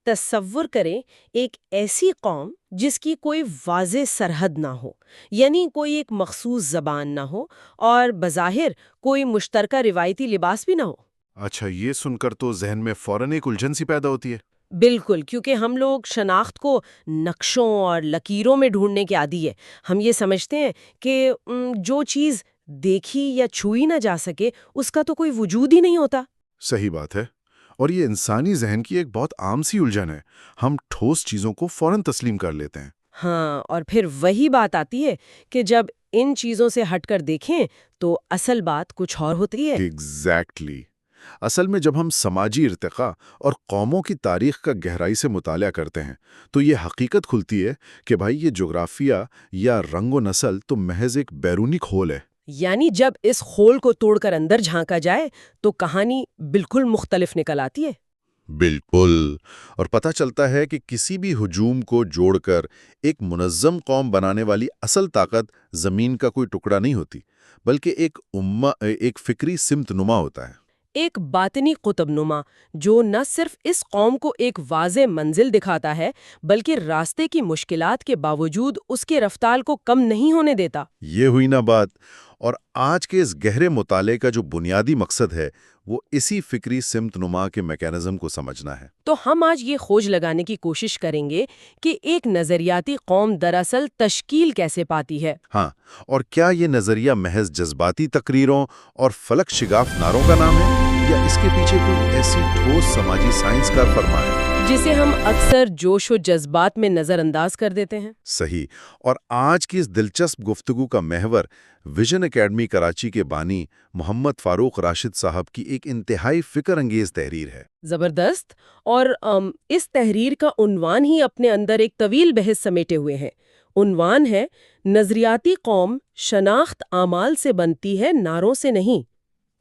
تصور کریں ایک ایسی قوم جس کی کوئی واضح سرحد نہ ہو، یعنی کوئی ایک مخصوص زبان نہ ہو اور بظاہر کوئی مشترکہ روایتی لباس بھی نہ ہو۔ اچھا، یہ سن کر تو ذہن میں فوراً ایک الجھن سی پیدا ہوتی ہے۔ بالکل، کیونکہ ہم لوگ شناخت کو نقشوں اور لکیروں میں ڈھونڈنے کے عادی ہے۔ ہم یہ سمجھتے ہیں کہ جو چیز دیکھی یا چھوئی نہ جا سکے اس کا تو کوئی وجود ہی نہیں ہوتا۔ صحیح بات ہے، اور یہ انسانی ذہن کی ایک بہت عام سی الجھن ہے۔ ہم ٹھوس چیزوں کو فوراً تسلیم کر لیتے ہیں۔ ہاں، اور پھر وہی بات آتی ہے کہ جب ان چیزوں سے ہٹ کر دیکھیں تو اصل بات کچھ اور ہوتی ہے۔ ایگزیکٹلی۔ اصل میں جب ہم سماجی ارتقاء اور قوموں کی تاریخ کا گہرائی سے مطالعہ کرتے ہیں تو یہ حقیقت کھلتی ہے کہ بھائی یہ جغرافیہ یا رنگ و نسل تو محض ایک بیرونی کھول ہے۔ یعنی جب اس خول کو توڑ کر اندر جھانکا جائے تو کہانی بالکل مختلف نکل آتی ہے۔ بالکل، اور پتہ چلتا ہے کہ کسی بھی ہجوم کو جوڑ کر ایک منظم قوم بنانے والی اصل طاقت زمین کا کوئی ٹکڑا نہیں ہوتی، بلکہ ایک فکری سمت نما ہوتا ہے۔ ایک باطنی قطب نما جو نہ صرف اس قوم کو ایک واضح منزل دکھاتا ہے بلکہ راستے کی مشکلات کے باوجود اس کے رفتار کو کم نہیں ہونے دیتا۔ یہ ہوئی نا بات، اور آج کے اس گہرے مطالعے کا جو بنیادی مقصد ہے وہ اسی فکری سمت نما کے میکانزم کو سمجھنا ہے۔ تو ہم آج یہ کھوج لگانے کی کوشش کریں گے کہ ایک نظریاتی قوم دراصل تشکیل کیسے پاتی ہے۔ ہاں، اور کیا یہ نظریہ محض جذباتی تقریروں اور فلک شگاف نعروں کا نام ہے یا اس کے پیچھے کوئی ایسی ٹھوس سماجی سائنس کا فرما ہے جسے ہم اکثر جوش و جذبات میں نظر انداز کر دیتے ہیں؟ صحیح، اور آج کی اس دلچسپ گفتگو کا محور ویژن اکیڈمی کراچی کے بانی محمد فاروق راشد صاحب کی ایک انتہائی فکر انگیز تحریر ہے۔ زبردست، اور اس تحریر کا عنوان ہی اپنے اندر ایک طویل بحث سمیٹے ہوئے ہیں۔ عنوان ہے نظریاتی قوم شناخت اعمال سے بنتی ہے، نعروں سے نہیں۔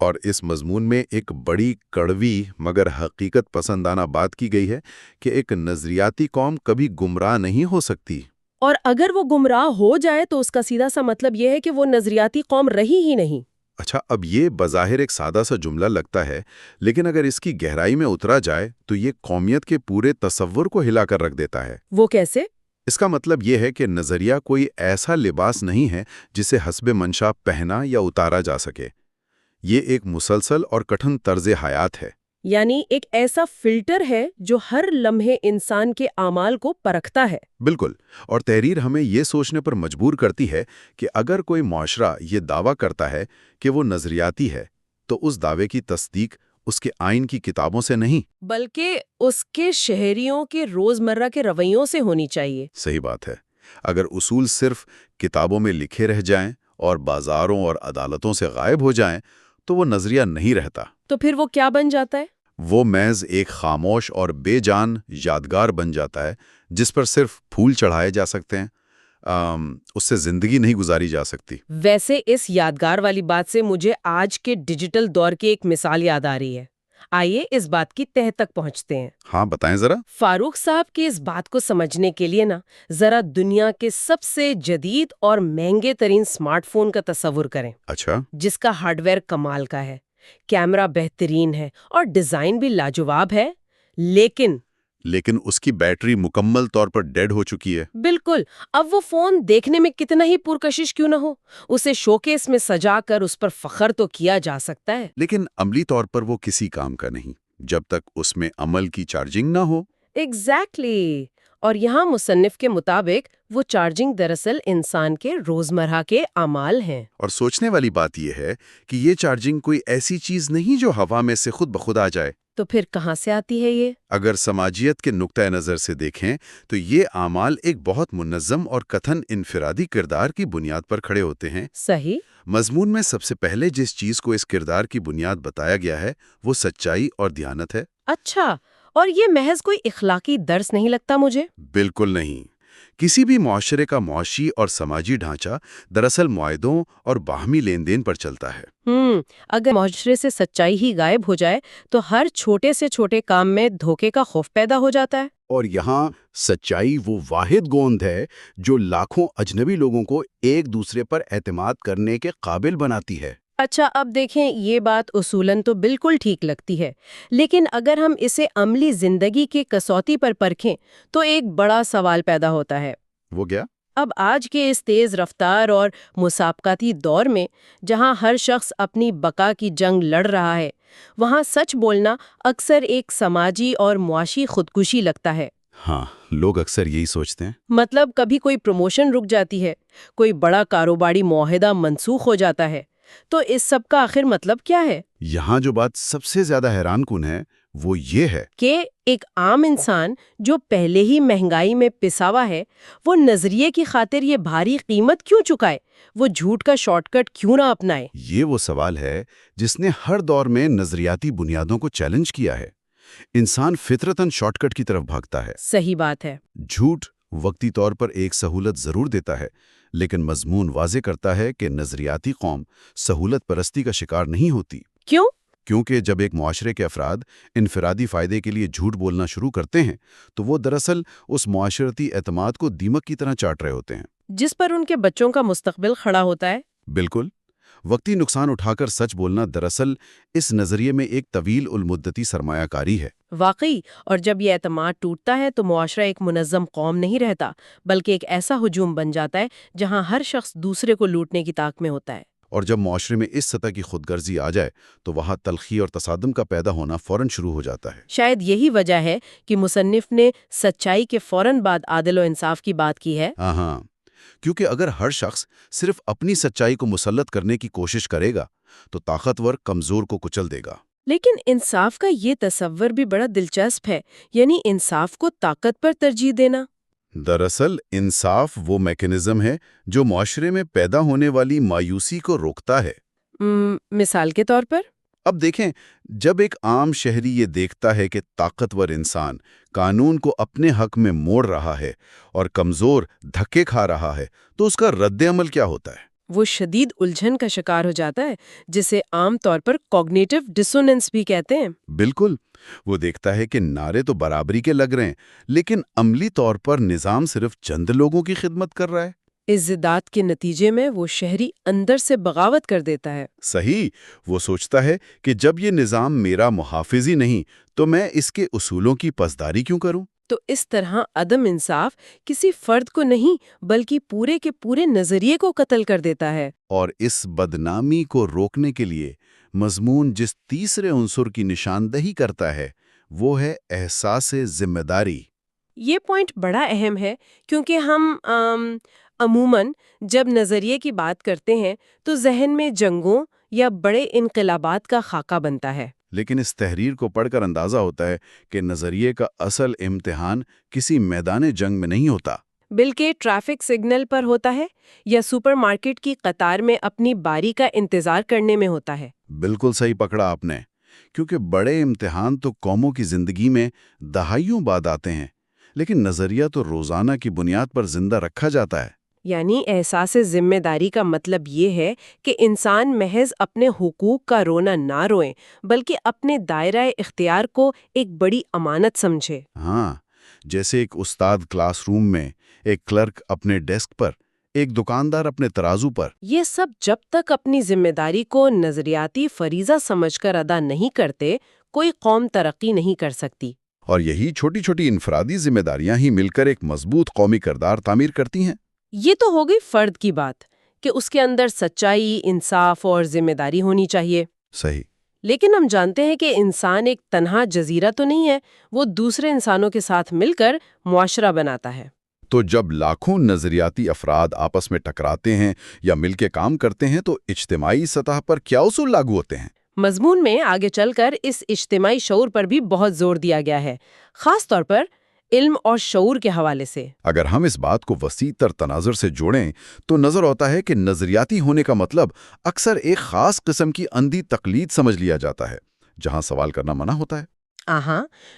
اور اس مضمون میں ایک بڑی کڑوی مگر حقیقت پسندانہ بات کی گئی ہے کہ ایک نظریاتی قوم کبھی گمراہ نہیں ہو سکتی۔ اور اگر وہ گمراہ ہو جائے تو اس کا سیدھا سا مطلب یہ ہے کہ وہ نظریاتی قوم رہی ہی نہیں۔ اچھا، اب یہ بظاہر ایک سادہ سا جملہ لگتا ہے، لیکن اگر اس کی گہرائی میں اترا جائے تو یہ قومیت کے پورے تصور کو ہلا کر رکھ دیتا ہے۔ وہ کیسے؟ اس کا مطلب یہ ہے کہ نظریہ کوئی ایسا لباس نہیں ہے جسے حسب منشا پہنا یا اتارا جا سکے۔ یہ ایک مسلسل اور کٹھن طرز حیات ہے۔ یعنی ایک ایسا فلٹر ہے جو ہر لمحے انسان کے اعمال کو پرکھتا ہے۔ بالکل، اور تحریر ہمیں یہ سوچنے پر مجبور کرتی ہے کہ اگر کوئی معاشرہ یہ دعویٰ کرتا ہے کہ وہ نظریاتی ہے تو اس دعوے کی تصدیق اس کے آئین کی کتابوں سے نہیں بلکہ اس کے شہریوں کے روزمرہ کے رویوں سے ہونی چاہیے۔ صحیح بات ہے۔ اگر اصول صرف کتابوں میں لکھے رہ جائیں اور بازاروں اور عدالتوں سے غائب ہو جائیں تو وہ نظریہ نہیں رہتا۔ تو پھر وہ کیا بن جاتا ہے؟ وہ محض ایک خاموش اور بے جان یادگار بن جاتا ہے جس پر صرف پھول چڑھائے جا سکتے ہیں، اس سے زندگی نہیں گزاری جا سکتی۔ ویسے اس یادگار والی بات سے مجھے آج کے ڈیجیٹل دور کی ایک مثال یاد آ رہی ہے۔ آئیے اس بات کی تہہ تک پہنچتے ہیں۔ ہاں، بتائیں ذرا۔ فاروق صاحب کی اس بات کو سمجھنے کے لیے ذرا دنیا کے سب سے جدید اور مہنگے ترین سمارٹ فون کا تصور کریں۔ اچھا۔ جس کا ہارڈ ویئر کمال کا ہے، کیمرہ بہترین ہے اور ڈیزائن بھی لاجواب ہے، لیکن اس کی بیٹری مکمل طور پر ڈیڈ ہو چکی ہے۔ بالکل۔ اب وہ فون دیکھنے میں کتنا ہی پرکشش کیوں نہ ہو، اسے شوکیس میں سجا کر اس پر فخر تو کیا جا سکتا ہے، لیکن عملی طور پر وہ کسی کام کا نہیں جب تک اس میں عمل کی چارجنگ نہ ہو۔ ایگزیکٹلی۔ اور یہاں مصنف کے مطابق وہ چارجنگ دراصل انسان کے روزمرہ کے اعمال ہیں۔ اور سوچنے والی بات یہ ہے کہ یہ چارجنگ کوئی ایسی چیز نہیں جو ہوا میں سے خود بخود آ جائے۔ تو پھر کہاں سے آتی ہے یہ؟ اگر سماجیت کے نقطۂ نظر سے دیکھیں تو یہ اعمال ایک بہت منظم اور کتھن انفرادی کردار کی بنیاد پر کھڑے ہوتے ہیں۔ صحیح۔ مضمون میں سب سے پہلے جس چیز کو اس کردار کی بنیاد بتایا گیا ہے وہ سچائی اور دیانت ہے۔ اچھا، اور یہ محض کوئی اخلاقی درس نہیں لگتا مجھے؟ بالکل نہیں۔ کسی بھی معاشرے کا معاشی اور سماجی ڈھانچہ دراصل معاہدوں اور باہمی لین دین پر چلتا ہے۔ اگر معاشرے سے سچائی ہی غائب ہو جائے تو ہر چھوٹے سے چھوٹے کام میں دھوکے کا خوف پیدا ہو جاتا ہے۔ اور یہاں سچائی وہ واحد گوند ہے جو لاکھوں اجنبی لوگوں کو ایک دوسرے پر اعتماد کرنے کے قابل بناتی ہے۔ اچھا، اب دیکھیں، یہ بات اصولاً تو بالکل ٹھیک لگتی ہے، لیکن اگر ہم اسے عملی زندگی کے کسوٹی پر پرکھیں تو ایک بڑا سوال پیدا ہوتا ہے۔ وہ گیا؟ اب آج کے اس تیز رفتار اور مسابقاتی دور میں جہاں ہر شخص اپنی بقا کی جنگ لڑ رہا ہے، وہاں سچ بولنا اکثر ایک سماجی اور معاشی خودکشی لگتا ہے۔ ہاں، لوگ اکثر یہی سوچتے ہیں۔ مطلب کبھی کوئی پروموشن رک جاتی ہے، کوئی بڑا کاروباری معاہدہ منسوخ ہو جاتا ہے، تو اس سب کا آخر مطلب کیا ہے؟ یہاں جو بات سب سے زیادہ حیران کن ہے وہ یہ ہے کہ ایک عام انسان جو پہلے ہی مہنگائی میں پسا ہوا ہے، وہ نظریے کی خاطر یہ بھاری قیمت کیوں چکائے؟ وہ جھوٹ کا شارٹ کٹ کیوں نہ اپنائے؟ یہ وہ سوال ہے جس نے ہر دور میں نظریاتی بنیادوں کو چیلنج کیا ہے۔ انسان فطرتاً شارٹ کٹ کی طرف بھاگتا ہے۔ صحیح بات ہے۔ جھوٹ وقتی طور پر ایک سہولت ضرور دیتا ہے، لیکن مضمون واضح کرتا ہے کہ نظریاتی قوم سہولت پرستی کا شکار نہیں ہوتی۔ کیوں؟ کیونکہ جب ایک معاشرے کے افراد انفرادی فائدے کے لیے جھوٹ بولنا شروع کرتے ہیں تو وہ دراصل اس معاشرتی اعتماد کو دیمک کی طرح چاٹ رہے ہوتے ہیں، جس پر ان کے بچوں کا مستقبل کھڑا ہوتا ہے۔ بالکل۔ وقتی نقصان اٹھا کر سچ بولنا دراصل اس نظریے میں ایک طویل المدتی سرمایہ کاری ہے۔ واقعی، اور جب یہ اعتماد ٹوٹتا ہے تو معاشرہ ایک منظم قوم نہیں رہتا، بلکہ ایک ایسا ہجوم بن جاتا ہے جہاں ہر شخص دوسرے کو لوٹنے کی طاق میں ہوتا ہے۔ اور جب معاشرے میں اس سطح کی خود غرضی آ جائے تو وہاں تلخی اور تصادم کا پیدا ہونا فوراً شروع ہو جاتا ہے۔ شاید یہی وجہ ہے کہ مصنف نے سچائی کے فوراً بعد عدل و انصاف کی بات کی ہے۔ ہاں، کیونکہ اگر ہر شخص صرف اپنی سچائی کو مسلط کرنے کی کوشش کرے گا تو طاقتور کمزور کو کچل دے گا۔ لیکن انصاف کا یہ تصور بھی بڑا دلچسپ ہے، یعنی انصاف کو طاقت پر ترجیح دینا۔ دراصل انصاف وہ میکانزم ہے جو معاشرے میں پیدا ہونے والی مایوسی کو روکتا ہے۔ مثال کے طور پر؟ اب دیکھیں، جب ایک عام شہری یہ دیکھتا ہے کہ طاقتور انسان قانون کو اپنے حق میں موڑ رہا ہے اور کمزور دھکے کھا رہا ہے تو اس کا رد عمل کیا ہوتا ہے؟ وہ شدید الجھن کا شکار ہو جاتا ہے، جسے عام طور پر کوگنیٹو ڈسوننس بھی کہتے ہیں۔ بالکل، وہ دیکھتا ہے کہ نعرے تو برابری کے لگ رہے ہیں لیکن عملی طور پر نظام صرف چند لوگوں کی خدمت کر رہا ہے۔ ازداد کے نتیجے میں وہ شہری اندر سے بغاوت کر دیتا ہے۔ صحیح، وہ سوچتا ہے کہ جب یہ نظام میرا محافظ ہی نہیں تو میں اس کے اصولوں کی پاسداری کیوں کروں؟ تو اس طرح عدم انصاف کسی فرد کو نہیں بلکہ پورے کے پورے نظریے کو قتل کر دیتا ہے۔ اور اس بدنامی کو روکنے کے لیے مضمون جس تیسرے عنصر کی نشاندہی کرتا ہے وہ ہے احساس ذمہ داری۔ یہ پوائنٹ بڑا اہم ہے کیونکہ ہم عموماً جب نظریے کی بات کرتے ہیں تو ذہن میں جنگوں یا بڑے انقلابات کا خاکہ بنتا ہے۔ لیکن اس تحریر کو پڑھ کر اندازہ ہوتا ہے کہ نظریے کا اصل امتحان کسی میدان جنگ میں نہیں ہوتا، بلکہ ٹریفک سگنل پر ہوتا ہے یا سپر مارکیٹ کی قطار میں اپنی باری کا انتظار کرنے میں ہوتا ہے۔ بالکل صحیح پکڑا آپ نے، کیونکہ بڑے امتحان تو قوموں کی زندگی میں دہائیوں بعد آتے ہیں، لیکن نظریہ تو روزانہ کی بنیاد پر زندہ رکھا جاتا ہے۔ یعنی احساس ذمہ داری کا مطلب یہ ہے کہ انسان محض اپنے حقوق کا رونا نہ روئیں بلکہ اپنے دائرہ اختیار کو ایک بڑی امانت سمجھے۔ ہاں، جیسے ایک استاد کلاس روم میں، ایک کلرک اپنے ڈیسک پر، ایک دکاندار اپنے ترازو پر۔ یہ سب جب تک اپنی ذمہ داری کو نظریاتی فریضہ سمجھ کر ادا نہیں کرتے، کوئی قوم ترقی نہیں کر سکتی۔ اور یہی چھوٹی چھوٹی انفرادی ذمہ داریاں ہی مل کر ایک مضبوط قومی کردار تعمیر کرتی ہیں۔ یہ تو ہو گئی فرد کی بات کہ اس کے اندر سچائی، انصاف اور ذمہ داری ہونی چاہیے۔ صحیح۔ لیکن ہم جانتے ہیں کہ انسان ایک تنہا جزیرہ تو نہیں ہے، وہ دوسرے انسانوں کے ساتھ مل کر معاشرہ بناتا ہے۔ تو جب لاکھوں نظریاتی افراد آپس میں ٹکراتے ہیں یا مل کے کام کرتے ہیں تو اجتماعی سطح پر کیا اصول لاگو ہوتے ہیں؟ مضمون میں آگے چل کر اس اجتماعی شعور پر بھی بہت زور دیا گیا ہے، خاص طور پر علم اور شعور کے حوالے سے۔ اگر ہم اس بات کو وسیع تر تناظر سے جوڑیں تو نظر آتا ہے کہ نظریاتی ہونے کا مطلب اکثر ایک خاص قسم کی اندھی تقلید سمجھ لیا جاتا ہے، جہاں سوال کرنا منع ہوتا ہے۔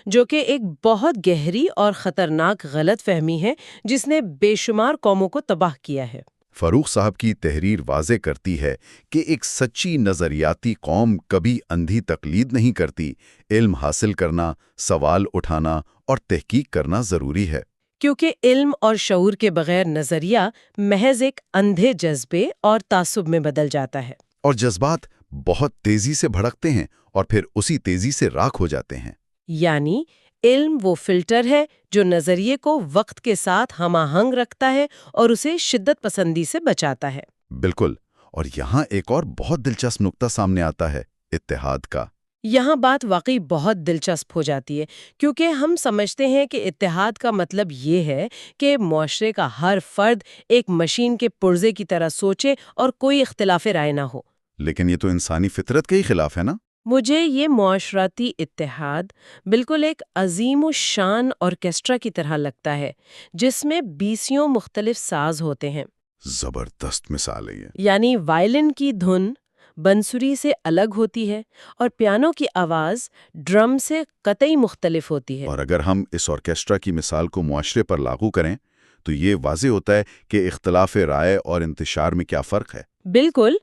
جو کہ ایک بہت گہری اور خطرناک غلط فہمی ہے جس نے بے شمار قوموں کو تباہ کیا ہے۔ فاروق صاحب کی تحریر واضح کرتی ہے کہ ایک سچی نظریاتی قوم کبھی اندھی تقلید نہیں کرتی، علم حاصل کرنا، سوال اٹھانا اور تحقیق کرنا ضروری ہے۔ کیونکہ علم اور شعور کے بغیر نظریہ محض ایک اندھے جذبے اور تعصب میں بدل جاتا ہے۔ اور جذبات بہت تیزی سے بھڑکتے ہیں اور پھر اسی تیزی سے راکھ ہو جاتے ہیں۔ یعنی علم وہ فلٹر ہے جو نظریے کو وقت کے ساتھ ہم آہنگ رکھتا ہے اور اسے شدت پسندی سے بچاتا ہے۔ بالکل، اور یہاں ایک اور بہت دلچسپ نقطہ سامنے آتا ہے، اتحاد کا۔ یہاں بات واقعی بہت دلچسپ ہو جاتی ہے، کیونکہ ہم سمجھتے ہیں کہ اتحاد کا مطلب یہ ہے کہ معاشرے کا ہر فرد ایک مشین کے پرزے کی طرح سوچے اور کوئی اختلاف رائے نہ ہو۔ لیکن یہ تو انسانی فطرت کے ہی خلاف ہے نا؟ مجھے یہ معاشرتی اتحاد بالکل ایک عظیم و شان آرکیسٹرا کی طرح لگتا ہے، جس میں 20 مختلف ساز ہوتے ہیں۔ زبردست مثال ہے یہ۔ یعنی وائلن کی دھن بنسری سے الگ ہوتی ہے اور پیانو کی آواز ڈرم سے قطعی مختلف ہوتی ہے۔ اور اگر ہم اس آرکیسٹرا کی مثال کو معاشرے پر لاگو کریں تو یہ واضح ہوتا ہے کہ اختلاف رائے اور انتشار میں کیا فرق ہے۔ بالکل،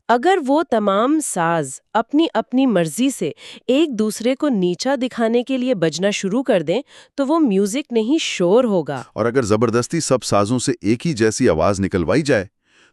اگر وہ تمام ساز اپنی اپنی مرضی سے ایک دوسرے کو نیچا دکھانے کے لیے بجنا شروع کر دیں تو وہ میوزک نہیں، شور ہوگا۔ اور اگر زبردستی سب سازوں سے ایک ہی جیسی آواز نکلوائی جائے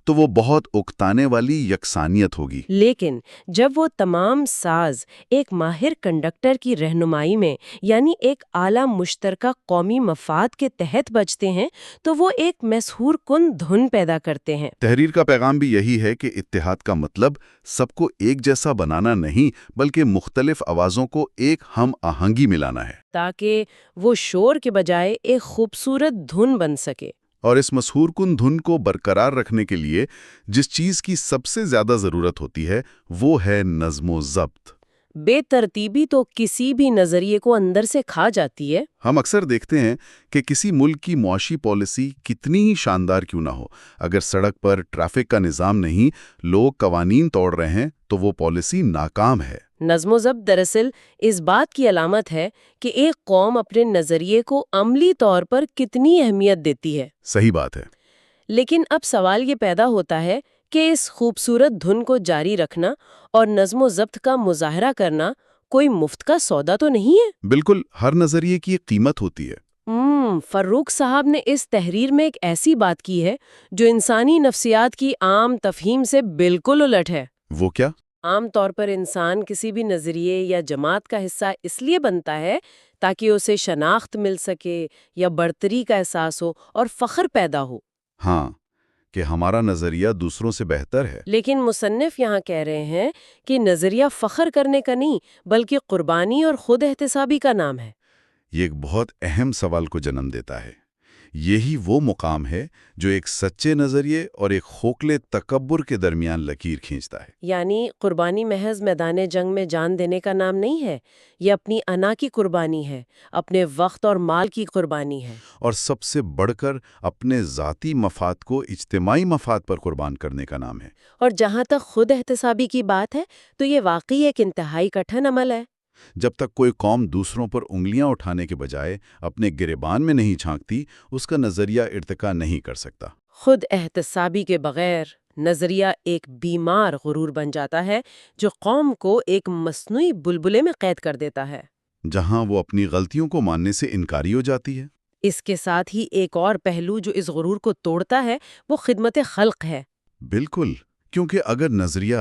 تو وہ بہت اکتانے والی یکسانیت ہوگی۔ لیکن جب وہ تمام ساز ایک ماہر کنڈکٹر کی رہنمائی میں، یعنی ایک اعلیٰ مشترکہ قومی مفاد کے تحت بجتے ہیں تو وہ ایک مسحور کن دھن پیدا کرتے ہیں۔ تحریر کا پیغام بھی یہی ہے کہ اتحاد کا مطلب سب کو ایک جیسا بنانا نہیں، بلکہ مختلف آوازوں کو ایک ہم آہنگی ملانا ہے، تاکہ وہ شور کے بجائے ایک خوبصورت دھن بن سکے۔ اور اس مسحور کن دھن کو برقرار رکھنے کے لیے جس چیز کی سب سے زیادہ ضرورت ہوتی ہے وہ ہے نظم و ضبط۔ بے ترتیبی تو کسی بھی نظریے کو اندر سے کھا جاتی ہے۔ ہم اکثر دیکھتے ہیں کہ کسی ملک کی معاشی پالیسی کتنی ہی شاندار کیوں نہ ہو، اگر سڑک پر ٹریفک کا نظام نہیں، لوگ قوانین توڑ رہے ہیں تو وہ پالیسی ناکام ہے۔ نظم و ضبط دراصل اس بات کی علامت ہے کہ ایک قوم اپنے نظریے کو عملی طور پر کتنی اہمیت دیتی ہے۔ صحیح بات ہے۔ لیکن اب سوال یہ پیدا ہوتا ہے کہ اس خوبصورت دھن کو جاری رکھنا اور نظم و ضبط کا مظاہرہ کرنا کوئی مفت کا سودا تو نہیں ہے۔ بالکل، ہر نظریے کی ایک قیمت ہوتی ہے۔ فروخ صاحب نے اس تحریر میں ایک ایسی بات کی ہے جو انسانی نفسیات کی عام تفہیم سے بالکل الٹ ہے۔ وہ کیا؟ عام طور پر انسان کسی بھی نظریے یا جماعت کا حصہ اس لیے بنتا ہے تاکہ اسے شناخت مل سکے یا برتری کا احساس ہو اور فخر پیدا ہو۔ ہاں، کہ ہمارا نظریہ دوسروں سے بہتر ہے۔ لیکن مصنف یہاں کہہ رہے ہیں کہ نظریہ فخر کرنے کا نہیں بلکہ قربانی اور خود احتسابی کا نام ہے۔ یہ ایک بہت اہم سوال کو جنم دیتا ہے۔ یہی وہ مقام ہے جو ایک سچے نظریے اور ایک کھوکھلے تکبر کے درمیان لکیر کھینچتا ہے۔ یعنی قربانی محض میدان جنگ میں جان دینے کا نام نہیں ہے، یہ اپنی انا کی قربانی ہے، اپنے وقت اور مال کی قربانی ہے، اور سب سے بڑھ کر اپنے ذاتی مفاد کو اجتماعی مفاد پر قربان کرنے کا نام ہے۔ اور جہاں تک خود احتسابی کی بات ہے تو یہ واقعی ایک انتہائی کٹھن عمل ہے۔ جب تک کوئی قوم دوسروں پر انگلیاں اٹھانے کے بجائے اپنے گریبان میں نہیں جھانکتی، اس کا نظریہ ارتقا نہیں کر سکتا۔ خود احتسابی کے بغیر نظریہ ایک بیمار غرور بن جاتا ہے جو قوم کو ایک مصنوعی بلبلے میں قید کر دیتا ہے، جہاں وہ اپنی غلطیوں کو ماننے سے انکاری ہو جاتی ہے۔ اس کے ساتھ ہی ایک اور پہلو جو اس غرور کو توڑتا ہے وہ خدمت خلق ہے۔ بالکل، کیونکہ اگر نظریہ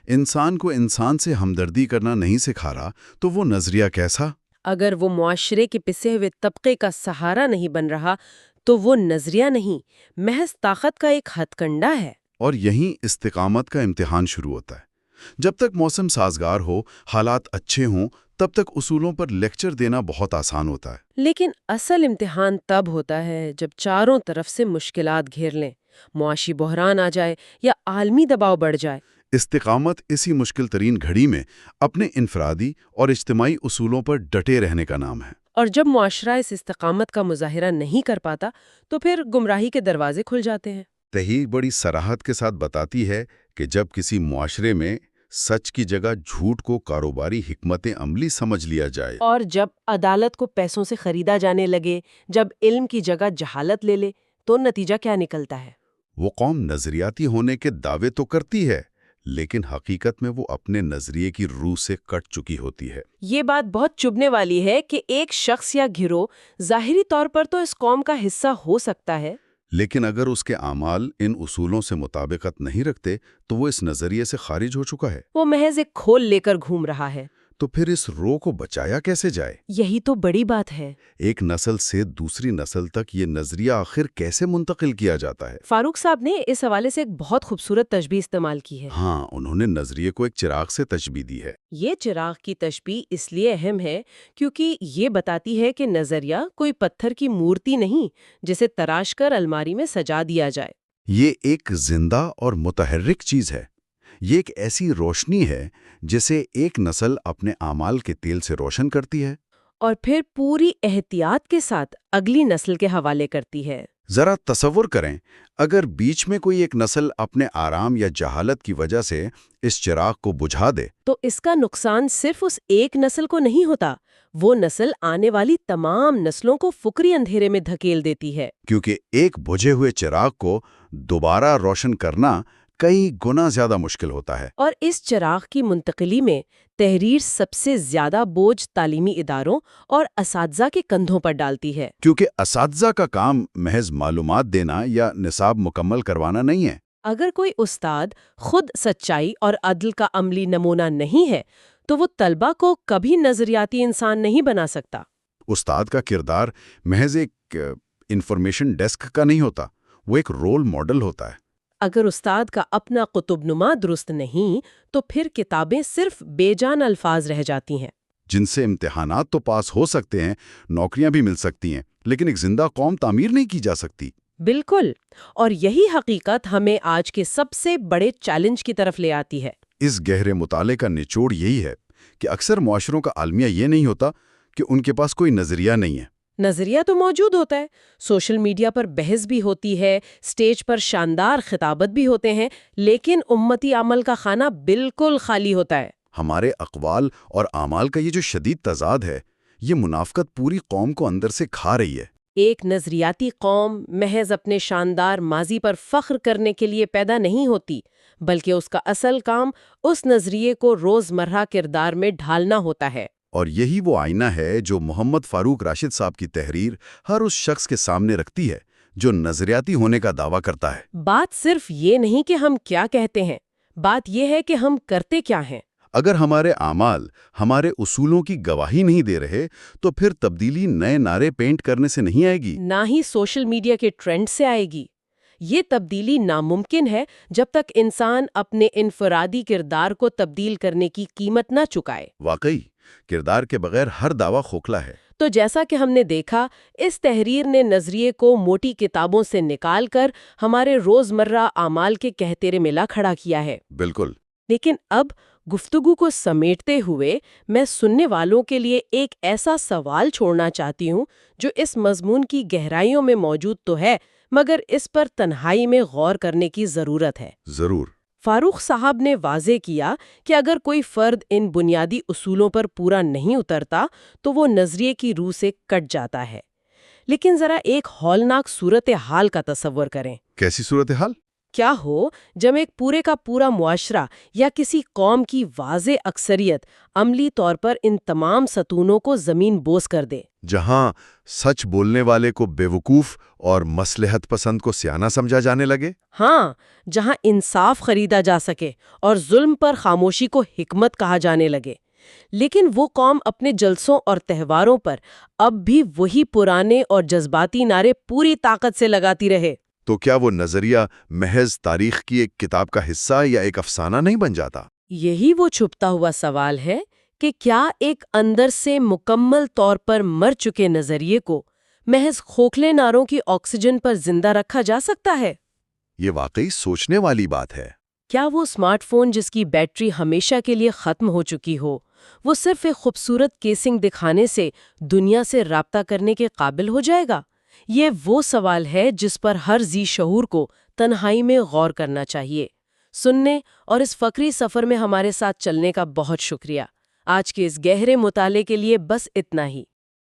انسان کو انسان سے ہمدردی کرنا نہیں سکھا رہا تو وہ نظریہ کیسا؟ اگر وہ معاشرے کے پسے ہوئے طبقے کا سہارا نہیں بن رہا تو وہ نظریہ نہیں، محض طاقت کا ایک ہتھ کنڈا ہے۔ اور یہیں استقامت کا امتحان شروع ہوتا ہے۔ جب تک موسم سازگار ہو، حالات اچھے ہوں، تب تک اصولوں پر لیکچر دینا بہت آسان ہوتا ہے۔ لیکن اصل امتحان تب ہوتا ہے جب چاروں طرف سے مشکلات گھیر لیں، معاشی بحران آ جائے یا عالمی دباؤ بڑھ جائے۔ استقامت اسی مشکل ترین گھڑی میں اپنے انفرادی اور اجتماعی اصولوں پر ڈٹے رہنے کا نام ہے۔ اور جب معاشرہ اس استقامت کا مظاہرہ نہیں کر پاتا تو پھر گمراہی کے دروازے کھل جاتے ہیں۔ تحریر بڑی صراحت کے ساتھ بتاتی ہے کہ جب کسی معاشرے میں سچ کی جگہ جھوٹ کو کاروباری حکمت عملی سمجھ لیا جائے، اور جب عدالت کو پیسوں سے خریدا جانے لگے، جب علم کی جگہ جہالت لے لے، تو نتیجہ کیا نکلتا ہے؟ وہ قوم نظریاتی ہونے کے دعوے تو کرتی ہے، لیکن حقیقت میں وہ اپنے نظریے کی روح سے کٹ چکی ہوتی ہے۔ یہ بات بہت چبھنے والی ہے کہ ایک شخص یا گروہ ظاہری طور پر تو اس قوم کا حصہ ہو سکتا ہے، لیکن اگر اس کے اعمال ان اصولوں سے مطابقت نہیں رکھتے تو وہ اس نظریے سے خارج ہو چکا ہے۔ وہ محض ایک کھول لے کر گھوم رہا ہے۔ تو پھر اس رو کو بچایا کیسے جائے؟ یہی تو بڑی بات ہے۔ ایک نسل سے دوسری نسل تک یہ نظریہ آخر کیسے منتقل کیا جاتا ہے؟ فاروق صاحب نے اس حوالے سے ایک بہت خوبصورت تشبیہ استعمال کی ہے۔ ہاں، انہوں نے نظریے کو ایک چراغ سے تشبیہ دی ہے۔ یہ چراغ کی تشبیہ اس لیے اہم ہے کیونکہ یہ بتاتی ہے کہ نظریہ کوئی پتھر کی مورتی نہیں جسے تراش کر الماری میں سجا دیا جائے۔ یہ ایک زندہ اور متحرک چیز ہے۔ یہ ایک ایسی روشنی ہے جسے ایک نسل اپنے اعمال کے تیل سے روشن کرتی ہے اور پھر پوری احتیاط کے ساتھ اگلی نسل کے حوالے کرتی ہے۔ ذرا تصور کریں، اگر بیچ میں کوئی ایک نسل اپنے آرام یا جہالت کی وجہ سے اس چراغ کو بجھا دے تو اس کا نقصان صرف اس ایک نسل کو نہیں ہوتا، وہ نسل آنے والی تمام نسلوں کو فکری اندھیرے میں دھکیل دیتی ہے۔ کیونکہ ایک بجھے ہوئے چراغ کو دوبارہ روشن کرنا کئی گنا زیادہ مشکل ہوتا ہے۔ اور اس چراغ کی منتقلی میں تحریر سب سے زیادہ بوجھ تعلیمی اداروں اور اساتذہ کے کندھوں پر ڈالتی ہے۔ کیونکہ اساتذہ کا کام محض معلومات دینا یا نصاب مکمل کروانا نہیں ہے۔ اگر کوئی استاد خود سچائی اور عدل کا عملی نمونہ نہیں ہے تو وہ طلبہ کو کبھی نظریاتی انسان نہیں بنا سکتا۔ استاد کا کردار محض ایک انفارمیشن ڈیسک کا نہیں ہوتا، وہ ایک رول ماڈل ہوتا ہے۔ اگر استاد کا اپنا قطب نما درست نہیں تو پھر کتابیں صرف بے جان الفاظ رہ جاتی ہیں، جن سے امتحانات تو پاس ہو سکتے ہیں، نوکریاں بھی مل سکتی ہیں، لیکن ایک زندہ قوم تعمیر نہیں کی جا سکتی۔ بالکل، اور یہی حقیقت ہمیں آج کے سب سے بڑے چیلنج کی طرف لے آتی ہے۔ اس گہرے مطالعے کا نچوڑ یہی ہے کہ اکثر معاشروں کا المیہ یہ نہیں ہوتا کہ ان کے پاس کوئی نظریہ نہیں ہے۔ نظریہ تو موجود ہوتا ہے، سوشل میڈیا پر بحث بھی ہوتی ہے، سٹیج پر شاندار خطابت بھی ہوتے ہیں، لیکن امتی عمل کا خانہ بالکل خالی ہوتا ہے۔ ہمارے اقوال اور اعمال کا یہ جو شدید تضاد ہے، یہ منافقت پوری قوم کو اندر سے کھا رہی ہے۔ ایک نظریاتی قوم محض اپنے شاندار ماضی پر فخر کرنے کے لیے پیدا نہیں ہوتی، بلکہ اس کا اصل کام اس نظریے کو روزمرہ کردار میں ڈھالنا ہوتا ہے۔ اور یہی وہ آئینہ ہے جو محمد فاروق راشد صاحب کی تحریر ہر اس شخص کے سامنے رکھتی ہے جو نظریاتی ہونے کا دعویٰ کرتا ہے۔ بات صرف یہ نہیں کہ ہم کیا کہتے ہیں، بات یہ ہے کہ ہم کرتے کیا ہیں۔ اگر ہمارے اعمال ہمارے اصولوں کی گواہی نہیں دے رہے تو پھر تبدیلی نئے نعرے پینٹ کرنے سے نہیں آئے گی، نہ ہی سوشل میڈیا کے ٹرینڈ سے آئے گی۔ یہ تبدیلی ناممکن ہے جب تک انسان اپنے انفرادی کردار کو تبدیل کرنے کی قیمت نہ چکائے۔ واقعی کردار کے بغیر ہر دعویٰ کھوکھلا ہے۔ تو جیسا کہ ہم نے دیکھا، اس تحریر نے نظریے کو موٹی کتابوں سے نکال کر ہمارے روزمرہ اعمال کے کہتیرے میں لا کھڑا کیا ہے۔ بالکل۔ لیکن اب گفتگو کو سمیٹتے ہوئے میں سننے والوں کے لیے ایک ایسا سوال چھوڑنا چاہتی ہوں جو اس مضمون کی گہرائیوں میں موجود تو ہے، مگر اس پر تنہائی میں غور کرنے کی ضرورت ہے۔ ضرور۔ فاروق صاحب نے واضح کیا کہ اگر کوئی فرد ان بنیادی اصولوں پر پورا نہیں اترتا تو وہ نظریے کی روح سے کٹ جاتا ہے۔ لیکن ذرا ایک ہولناک صورتحال کا تصور کریں۔ کیسی صورتحال؟ کیا ہو جب ایک پورے کا پورا معاشرہ یا کسی قوم کی واضح اکثریت عملی طور پر ان تمام ستونوں کو زمین بوس کر دے؟ جہاں سچ بولنے والے کو بیوقوف اور مصلحت پسند کو سیانہ سمجھا جانے لگے؟ ہاں، جہاں انصاف خریدا جا سکے اور ظلم پر خاموشی کو حکمت کہا جانے لگے، لیکن وہ قوم اپنے جلسوں اور تہواروں پر اب بھی وہی پرانے اور جذباتی نعرے پوری طاقت سے لگاتی رہے۔ تو کیا وہ نظریہ محض تاریخ کی ایک کتاب کا حصہ یا ایک افسانہ نہیں بن جاتا؟ یہی وہ چھپتا ہوا سوال ہے کہ کیا ایک اندر سے مکمل طور پر مر چکے نظریے کو محض کھوکھلے نعروں کی آکسیجن پر زندہ رکھا جا سکتا ہے؟ یہ واقعی سوچنے والی بات ہے۔ کیا وہ اسمارٹ فون جس کی بیٹری ہمیشہ کے لیے ختم ہو چکی ہو، وہ صرف ایک خوبصورت کیسنگ دکھانے سے دنیا سے رابطہ کرنے کے قابل ہو جائے گا؟ یہ وہ سوال ہے جس پر ہر ذی شعور کو تنہائی میں غور کرنا چاہیے۔ سننے اور اس فکری سفر میں ہمارے ساتھ چلنے کا بہت شکریہ۔ آج کے اس گہرے مطالعے کے لیے بس اتنا ہی۔